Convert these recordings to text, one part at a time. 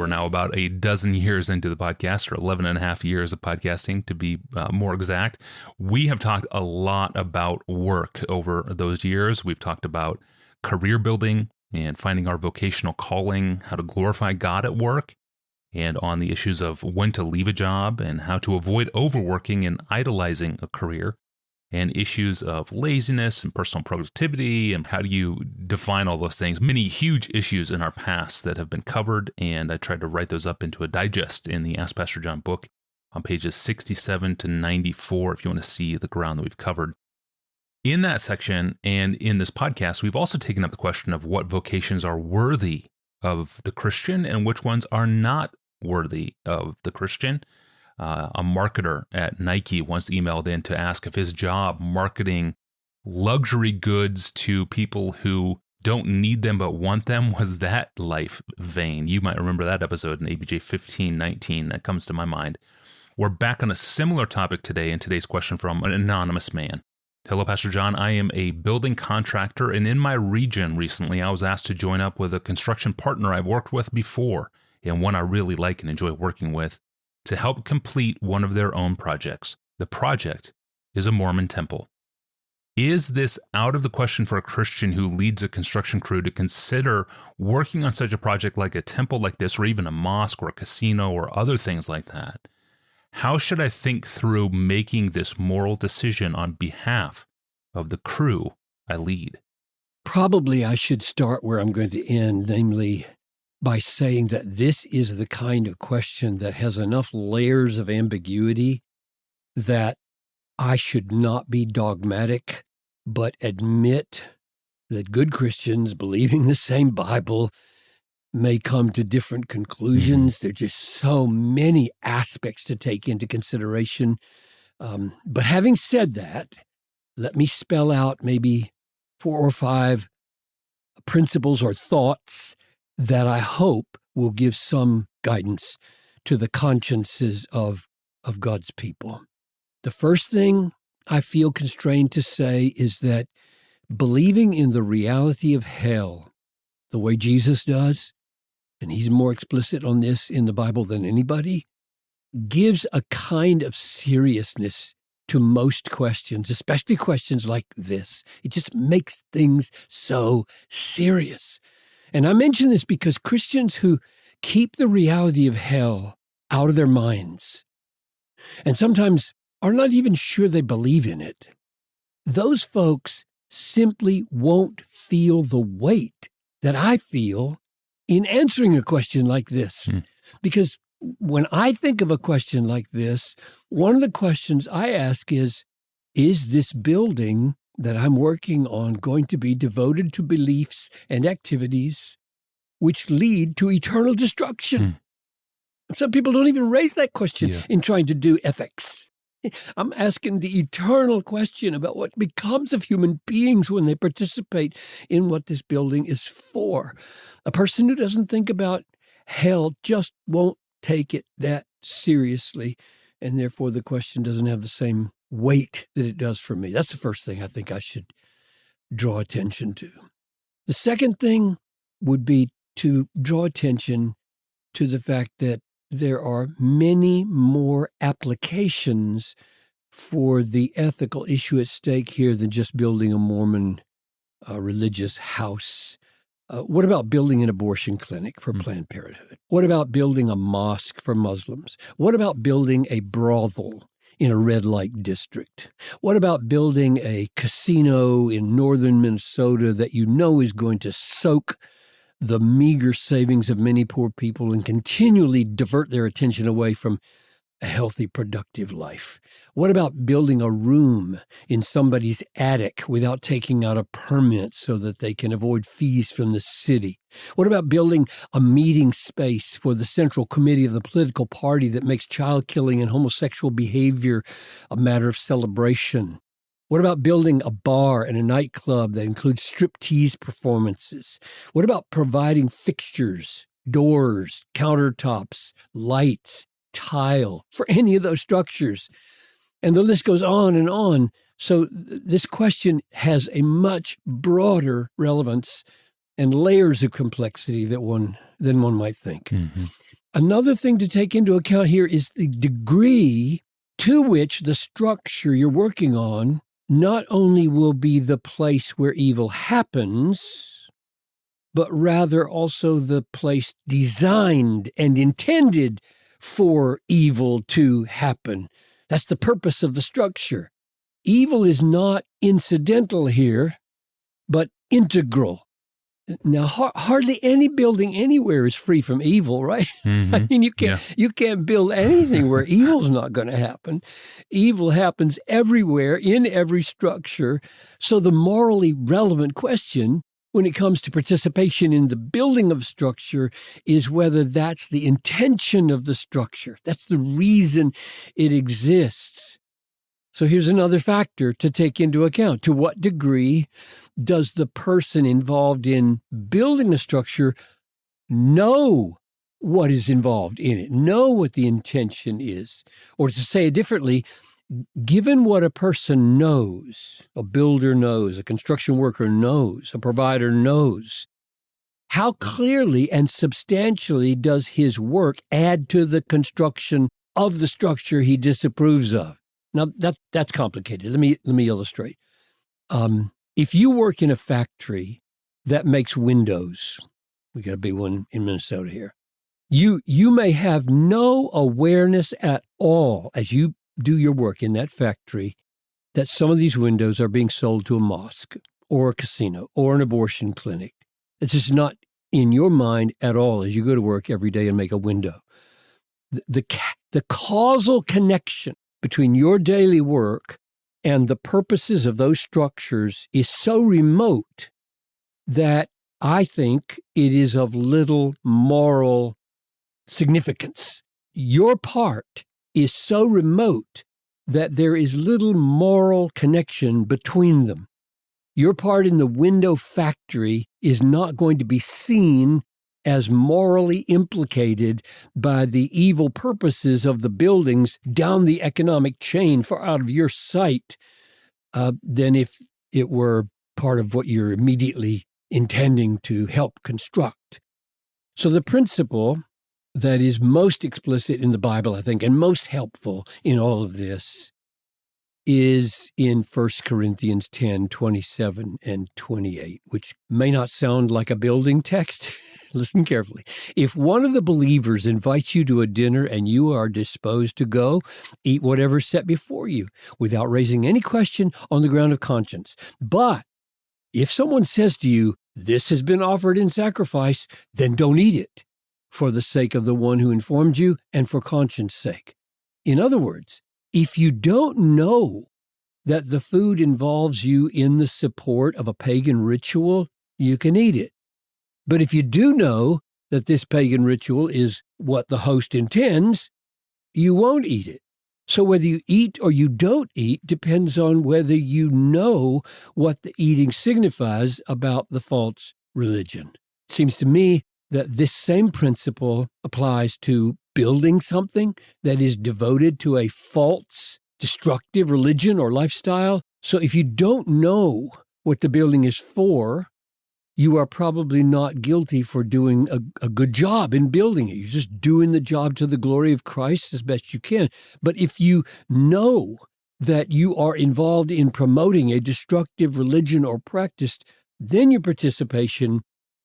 We're now about a dozen years into the podcast, or 11 and a half years of podcasting, to be more exact. We have talked a lot about work over those years. We've talked about career building and finding our vocational calling, how to glorify God at work, and on the issues of when to leave a job and how to avoid overworking and idolizing a career, and issues of laziness and personal productivity, and how do you define all those things. Many huge issues in our past that have been covered, and I tried to write those up into a digest in the Ask Pastor John book on pages 67 to 94 if you want to see the ground that we've covered. In that section and in this podcast, we've also taken up the question of what vocations are worthy of the Christian and which ones are not worthy of the Christian. A marketer at Nike once emailed in to ask if his job marketing luxury goods to people who don't need them but want them, was that life vain? You might remember that episode in ABJ 1519. That comes to my mind. We're back on a similar topic today in today's question from an anonymous man. Hello, Pastor John. I am a building contractor, and in my region recently, I was asked to join up with a construction partner I've worked with before, and one I really like and enjoy working with, to help complete one of their own projects. The project is a Mormon temple. Is this out of the question for a Christian who leads a construction crew to consider working on such a project like a temple like this, or even a mosque or a casino or other things like that? How should I think through making this moral decision on behalf of the crew I lead? Probably I should start where I'm going to end, namely by saying that this is the kind of question that has enough layers of ambiguity that I should not be dogmatic, but admit that good Christians believing the same Bible may come to different conclusions. There are just so many aspects to take into consideration. But having said that, let me spell out maybe 4 or 5 principles or thoughts that I hope will give some guidance to the consciences of God's people. The first thing I feel constrained to say is that believing in the reality of hell, the way Jesus does, and he's more explicit on this in the Bible than anybody, gives a kind of seriousness to most questions, especially questions like this. It just makes things so serious. And I mention this because Christians who keep the reality of hell out of their minds, and sometimes are not even sure they believe in it, those folks simply won't feel the weight that I feel in answering a question like this. Because when I think of a question like this, one of the questions I ask is this building that I'm working on going to be devoted to beliefs and activities which lead to eternal destruction? Some people don't even raise that question in trying to do ethics. I'm asking the eternal question about what becomes of human beings when they participate in what this building is for. A person who doesn't think about hell just won't take it that seriously, and therefore the question doesn't have the same weight that it does for me. That's the first thing I think I should draw attention to. The second thing would be to draw attention to the fact that there are many more applications for the ethical issue at stake here than just building a Mormon religious house. What about building an abortion clinic for Planned Parenthood? What about building a mosque for Muslims? What about building a brothel in a red light district? What about building a casino in northern Minnesota that you know is going to soak the meager savings of many poor people and continually divert their attention away from a healthy, productive life? What about building a room in somebody's attic without taking out a permit so that they can avoid fees from the city? What about building a meeting space for the central committee of the political party that makes child killing and homosexual behavior a matter of celebration? What about building a bar and a nightclub that includes striptease performances? What about providing fixtures, doors, countertops, lights, tile for any of those structures? And the list goes on and on. So this question has a much broader relevance and layers of complexity than one might think. Another thing to take into account here is the degree to which the structure you're working on not only will be the place where evil happens, but rather also the place designed and intended for evil to happen. That's the purpose of the structure. Evil is not incidental here, but integral. Now, hardly any building anywhere is free from evil, right? Mm-hmm. I mean, you can't build anything where evil's not going to happen. Evil happens everywhere, in every structure. So the morally relevant question when it comes to participation in the building of structure is whether that's the intention of the structure. That's the reason it exists. So here's another factor to take into account. To what degree does the person involved in building a structure know what is involved in it, know what the intention is? Or to say it differently, given what a person knows, a builder knows, a construction worker knows, a provider knows, how clearly and substantially does his work add to the construction of the structure he disapproves of? Now, that's complicated. Let me illustrate. If you work in a factory that makes windows, we got a big one in Minnesota here, you may have no awareness at all as you do your work in that factory that some of these windows are being sold to a mosque or a casino or an abortion clinic. It's just not in your mind at all as you go to work every day and make a window. The causal connection between your daily work and the purposes of those structures is so remote that I think it is of little moral significance. Your part is so remote that there is little moral connection between them. Your part in the window factory is not going to be seen as morally implicated by the evil purposes of the buildings down the economic chain far out of your sight than if it were part of what you're immediately intending to help construct. So the principle that is most explicit in the Bible, I think, and most helpful in all of this is in 1 Corinthians 10, 27 and 28, which may not sound like a building text. Listen carefully. If one of the believers invites you to a dinner and you are disposed to go, eat whatever's set before you without raising any question on the ground of conscience. But if someone says to you, this has been offered in sacrifice, then don't eat it for the sake of the one who informed you and for conscience sake. In other words, if you don't know that the food involves you in the support of a pagan ritual, you can eat it. But if you do know that this pagan ritual is what the host intends, you won't eat it. So whether you eat or you don't eat depends on whether you know what the eating signifies about the false religion. It seems to me that this same principle applies to building something that is devoted to a false, destructive religion or lifestyle. So if you don't know what the building is for, you are probably not guilty for doing a good job in building it. You're just doing the job to the glory of Christ as best you can. But if you know that you are involved in promoting a destructive religion or practice, then your participation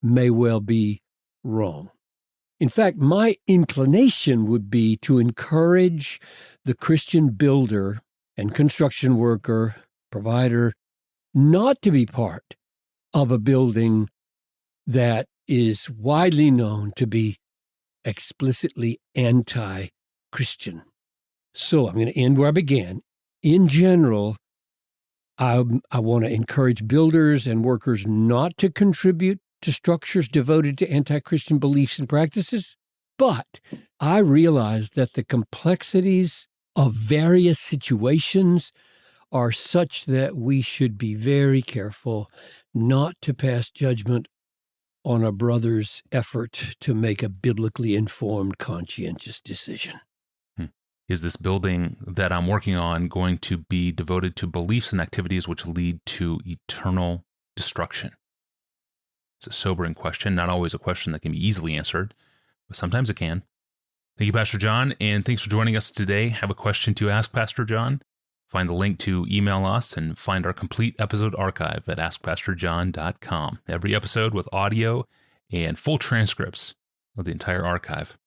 may well be wrong. In fact, my inclination would be to encourage the Christian builder and construction worker, provider, not to be part of a building that is widely known to be explicitly anti-Christian. So I'm going to end where I began. In general, I want to encourage builders and workers not to contribute to structures devoted to anti-Christian beliefs and practices, but I realize that the complexities of various situations are such that we should be very careful not to pass judgment on a brother's effort to make a biblically informed, conscientious decision. Is this building that I'm working on going to be devoted to beliefs and activities which lead to eternal destruction? It's a sobering question, not always a question that can be easily answered, but sometimes it can. Thank you, Pastor John, and thanks for joining us today. Have a question to ask Pastor John? Find the link to email us and find our complete episode archive at askpastorjohn.com. Every episode with audio and full transcripts of the entire archive.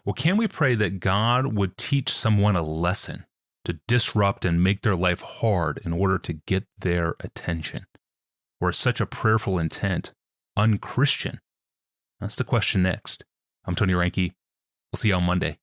Well, can we pray that God would teach someone a lesson to disrupt and make their life hard in order to get their attention? Or is such a prayerful intent unchristian? That's the question next. I'm Tony Reinke. We'll see you on Monday.